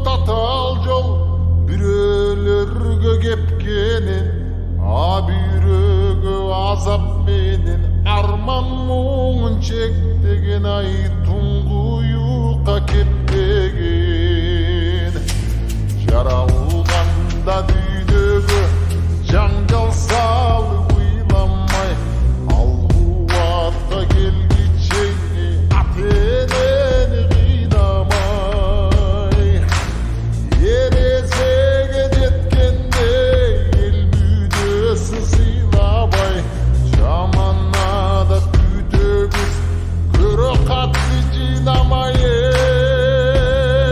tatal jol bürölөрgө kepkenen bürөгө azap менен арман мұңын чектеген айыр